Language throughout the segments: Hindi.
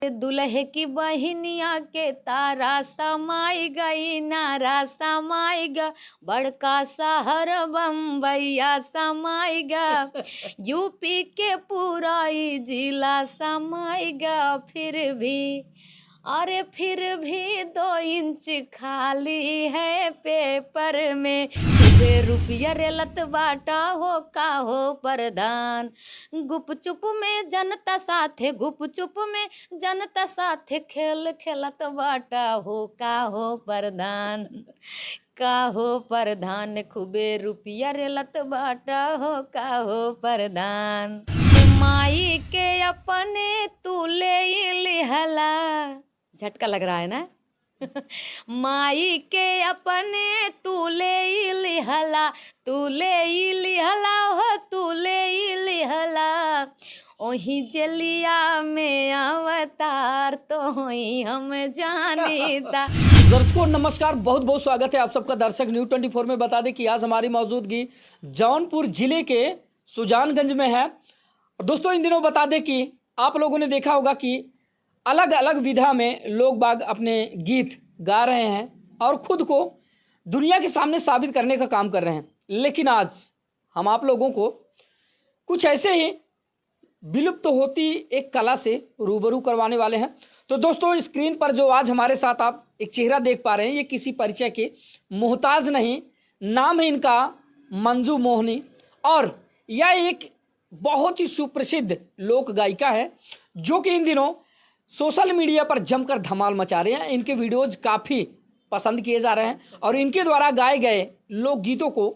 दुल्हे की बहिनिया के तारा समाई गई, नारा समाई गा, बड़का शहर बम्बैया समाई गा, यूपी के पूरा ही जिला समाई गा, फिर भी 2 इंच खाली है पेपर में, रुपया रेलत बाटा हो का हो प्रधान, गुपचुप में जनता साथे, गुपचुप में जनता साथे खेल खेलत बाटा हो का हो प्रधान, का हो प्रधान, खूबे रुपया रेलत बाटा हो का हो प्रधान, माई के अपने तू ले लिहला, झटका लग रहा है ना माई के अपने तू ले लिहला, तू ले लिहला हो, तू ले लिहला, ओही जलिया में अवतार तो होई हम जानीता। दर्शकों नमस्कार, बहुत बहुत स्वागत है आप सबका दर्शक न्यूज़ 24 में। बता दें कि आज हमारी मौजूदगी जौनपुर जिले के सुजानगंज में है। दोस्तों इन दिनों बता दें कि आप लोगों ने देखा होगा कि अलग अलग विधा में लोग बाग अपने गीत गा रहे हैं और खुद को दुनिया के सामने साबित करने का काम कर रहे हैं। लेकिन आज हम आप लोगों को कुछ ऐसे ही विलुप्त होती एक कला से रूबरू करवाने वाले हैं। तो दोस्तों स्क्रीन पर जो आज हमारे साथ आप एक चेहरा देख पा रहे हैं, ये किसी परिचय के मोहताज नहीं, नाम है इनका मंजू मोहनी और यह एक बहुत ही सुप्रसिद्ध लोक गायिका है जो कि इन दिनों सोशल मीडिया पर जमकर धमाल मचा रहे हैं। इनके वीडियोज काफ़ी पसंद किए जा रहे हैं और इनके द्वारा गाए गए लोकगीतों को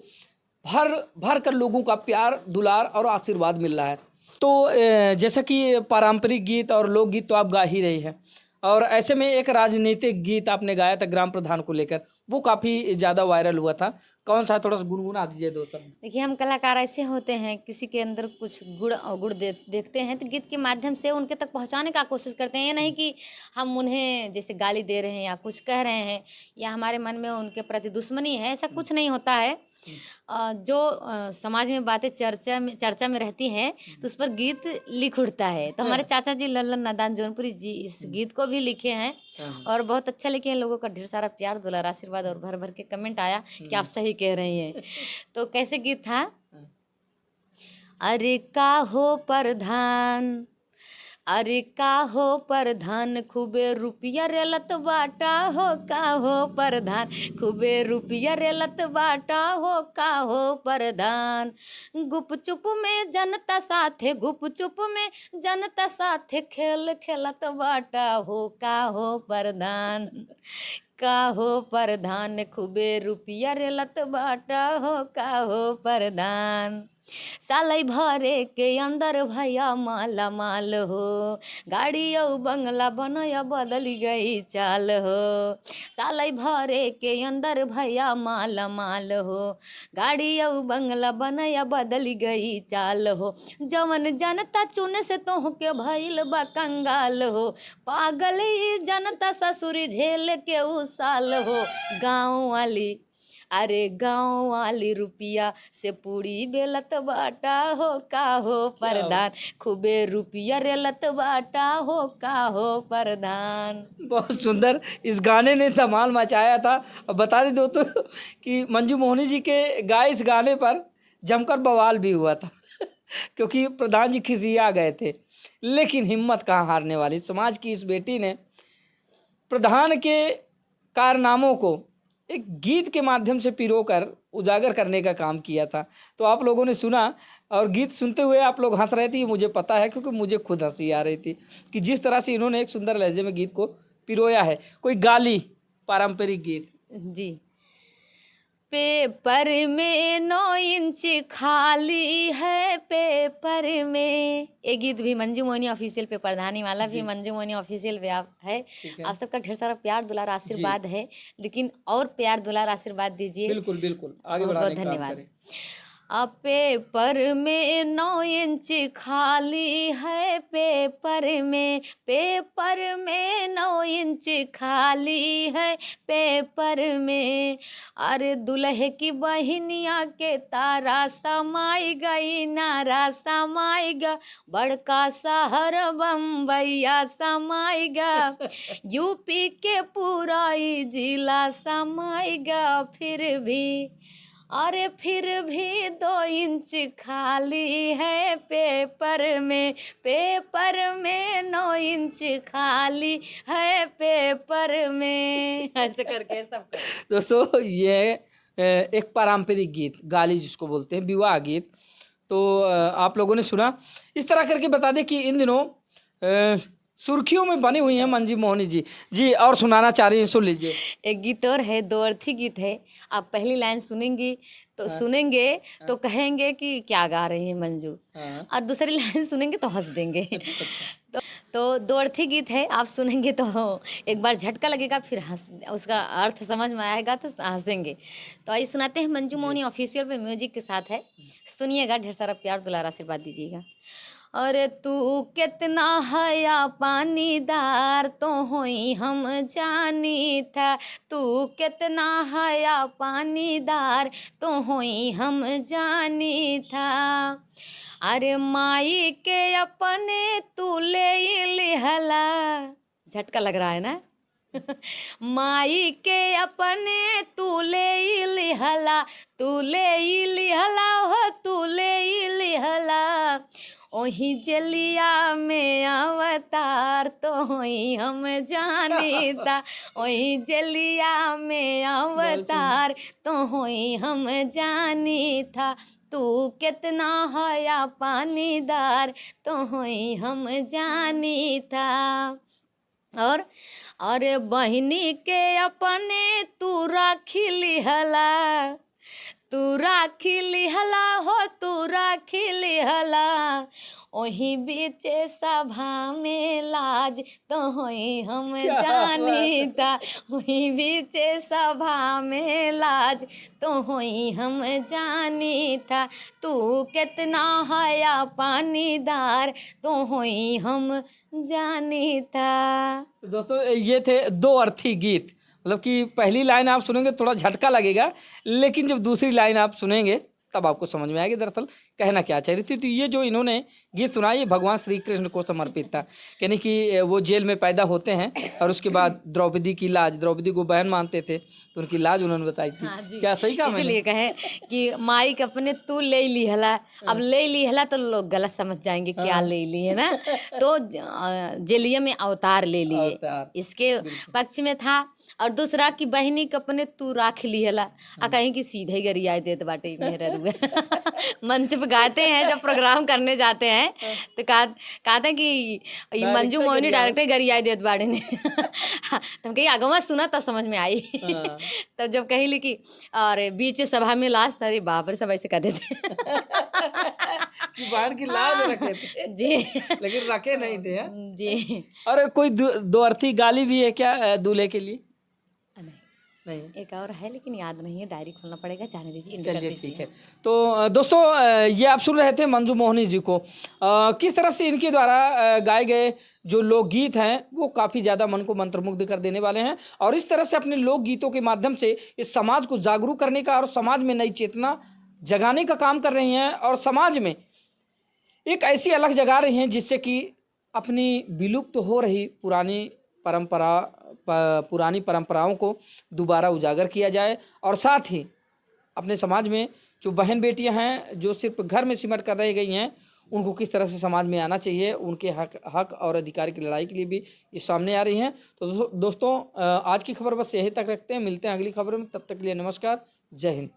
भर कर लोगों का प्यार दुलार और आशीर्वाद मिल रहा है। तो जैसा कि पारंपरिक गीत और लोकगीत तो आप गा ही रही हैं और ऐसे में एक राजनीतिक गीत आपने गाया था ग्राम प्रधान को लेकर, वो काफ़ी ज़्यादा वायरल हुआ था। कौन सा, थोड़ा सा गुनगुना दीजिए दोस्तों। देखिए हम कलाकार ऐसे होते हैं, किसी के अंदर कुछ गुण देखते हैं तो गीत के माध्यम से उनके तक पहुंचाने का कोशिश करते हैं। ये नहीं कि हम उन्हें जैसे गाली दे रहे हैं या कुछ कह रहे हैं या हमारे मन में उनके प्रति दुश्मनी है, ऐसा कुछ नहीं होता है। जो समाज में बातें चर्चा में रहती हैं तो उस पर गीत लिख उठता है। तो हमारे चाचा जी लल्लन नादान जौनपुरी जी इस गीत को भी लिखे हैं और बहुत अच्छा लिखे हैं। लोगों का ढेर सारा प्यार दुलार आशीर्वाद और भर भर के कमेंट आया कि आप सही कह रही हैं। तो कैसे गीत था, अरे का हो प्रधान, अरे का हो प्रधान, खूबे रुपया रेलत बाटा हो का हो प्रधान, खूबे रुपया रेलत बाटा हो का हो प्रधान, गुपचुप में जनता साथे, गुपचुप में जनता साथे खेल खेलत बाटा हो का हो प्रधान, का हो प्रधान, खूबे रुपया रेलत बाटा हो का हो प्रधान, सालै भरे के अंदर भैया माला माल हो, गाड़ी और बंगला बनया बदल गई चाल हो, सालै भरे के अंदर भैया माला माल हो, गाड़ी और बंगला बनया बदल गई चाल हो, जवन जनता चुने से तोह के भइल बा कंगाल हो, पागल ही जनता ससुरी झेल के उसाल हो, गाँव वाली, अरे गाँव वाली रुपया से पूरी बेलत बाटा हो का हो प्रधान, खूबे रुपया रेलत बाटा हो का हो प्रधान। बहुत सुंदर इस गाने ने धमाल मचाया था। और बता दें दोस्तों कि मंजू मोहनी जी के गाए इस गाने पर जमकर बवाल भी हुआ था क्योंकि प्रधान जी खिसिया गए थे। लेकिन हिम्मत कहाँ हारने वाली, समाज की इस बेटी ने प्रधान के कारनामों को एक गीत के माध्यम से पिरोकर उजागर करने का काम किया था। तो आप लोगों ने सुना और गीत सुनते हुए आप लोग हंस रहे थे, ये मुझे पता है क्योंकि मुझे खुद हंसी आ रही थी कि जिस तरह से इन्होंने एक सुंदर लहजे में गीत को पिरोया है। कोई गाली पारंपरिक गीत जी, पेपर में 9 इंच खाली है पेपर में, ये गीत भी मंजू मोहनी ऑफिशियल पे, प्रधानी वाला भी मंजू मोहनी ऑफिशियल पे है। आप सबका ढेर सारा प्यार दुलार आशीर्वाद है, लेकिन और प्यार दुलार आशीर्वाद दीजिए। बिल्कुल बिल्कुल, आगे बहुत बढ़ाने बहुत का काम धन्यवाद। करें। पेपर में 9 इंच खाली है, पेपर में 9 इंच खाली है, पेपर में। अरे दुल्हे की बहनिया के तारा समाई गई, नारा समाएगा, बड़का शहर बम्बैया समाएगा, यूपी के पूरा ही जिला समाएगा, फिर भी 2 इंच खाली है, पेपर में 9 इंच खाली है, पेपर में। ऐसे करके सब दोस्तों ये एक पारंपरिक गीत, गाली जिसको बोलते हैं, विवाह गीत, तो आप लोगों ने सुना। इस तरह करके बता दें कि इन दिनों सुर्खियों में बनी हुई हैं मंजू मोहनी जी। जी और सुनाना चाह रही हैं, सुन लीजिए। एक गीत और है, 2 अर्थी गीत है। आप पहली लाइन सुनेंगे तो कहेंगे कि क्या गा रही है मंजू, और दूसरी लाइन सुनेंगे तो हंस देंगे। तो 2 अर्थी गीत है, आप सुनेंगे तो एक बार झटका लगेगा, फिर उसका अर्थ समझ में आएगा तो हंसेंगे। तो आइए सुनाते हैं, मंजू मोहनी ऑफिशियल पे म्यूजिक के साथ है, सुनिएगा, ढेर सारा प्यार दुलारा आशीर्वाद दीजिएगा। अरे तू कितना हया पानीदार तो होई हम जानी था, तू कितना हया पानीदार तो होई हम जानी था। अरे माई के अपने तू ले लिहला, झटका लग रहा है ना। माई के अपने तू ले लिहला, तू ले लिहला, ओही जलिया में अवतार तो होई हम जानी था, ओही जलिया में अवतार तो होई हम जानी था, तू कितना हया पानीदार तो होई हम जानी था। और अरे बहिनी के अपने तू राखी लिहला, तू राखी लिहला हो, तू राखी लिहला, ओही बीचे सभा में लाज तो होई हम जानी था, ओही बीचे सभा में लाज तो होई हम जानी था, तू कितना हया पानीदार तो होई हम जानी था। तो दोस्तों ये थे 2 अर्थी गीत। मतलब कि पहली लाइन आप सुनेंगे थोड़ा झटका लगेगा, लेकिन जब दूसरी लाइन आप सुनेंगे तब आपको समझ में आएगी दरअसल कहना क्या चाह रही थी। तो ये जो इन्होंने गीत सुना, ये भगवान श्री कृष्ण को समर्पित था। यानी कि वो जेल में पैदा होते हैं और उसके बाद द्रौपदी की लाज, द्रौपदी को बहन मानते थे तो उनकी लाज उन्होंने बताई थी। हाँ जी, क्या सही कहा मैंने? इसलिए कहे कि माई के अपने तू ले लिहला, अब ले लिहला तो लोग गलत समझ जाएंगे क्या ले लिए ना, तो जेलिया में अवतार ले लिए, अवतार। इसके पक्ष में था। और दूसरा कि बहनी के अपने तू राख लिहला, आ कहीं कि सीधे गरिया देत बाटे मेहरा रुआ। मंच पे गाते हैं, जब प्रोग्राम करने जाते हैं तो कहते हैं कि मंजू मोहनी डायरेक्टर गरिया देत बाड़े ने। तुम कहीं आगमा सुना तो समझ में आई। तब जब कही ली कि अरे बीच सभा में लाश, अरे बाप रे, सब ऐसे कर देते। बाहर की लाज रखे थे जी, लेकिन रखे नहीं थे। जी। और कोई 2 अर्थी गाली भी है क्या दूल्हे के लिए? नहीं, एक और है लेकिन याद नहीं है, डायरी खोलना पड़ेगा, जाने दीजिए। चलिए ठीक है। तो दोस्तों ये आप सुन रहे थे मंजू मोहनी जी को। किस तरह से इनके द्वारा गाए गए जो लोकगीत हैं वो काफ़ी ज़्यादा मन को मंत्रमुग्ध कर देने वाले हैं, और इस तरह से अपने लोकगीतों के माध्यम से इस समाज को जागरूक करने का और समाज में नई चेतना जगाने का काम कर रही हैं, और समाज में एक ऐसी अलग जगा रही हैं जिससे कि अपनी विलुप्त हो रही पुरानी परंपराओं को दोबारा उजागर किया जाए, और साथ ही अपने समाज में जो बहन बेटियां हैं जो सिर्फ घर में सिमट कर रह गई हैं, उनको किस तरह से समाज में आना चाहिए, उनके हक और अधिकार की लड़ाई के लिए भी ये सामने आ रही हैं। तो दोस्तों आज की खबर बस यहीं तक रखते हैं, मिलते हैं अगली खबर में, तब तक के लिए नमस्कार, जय हिंद।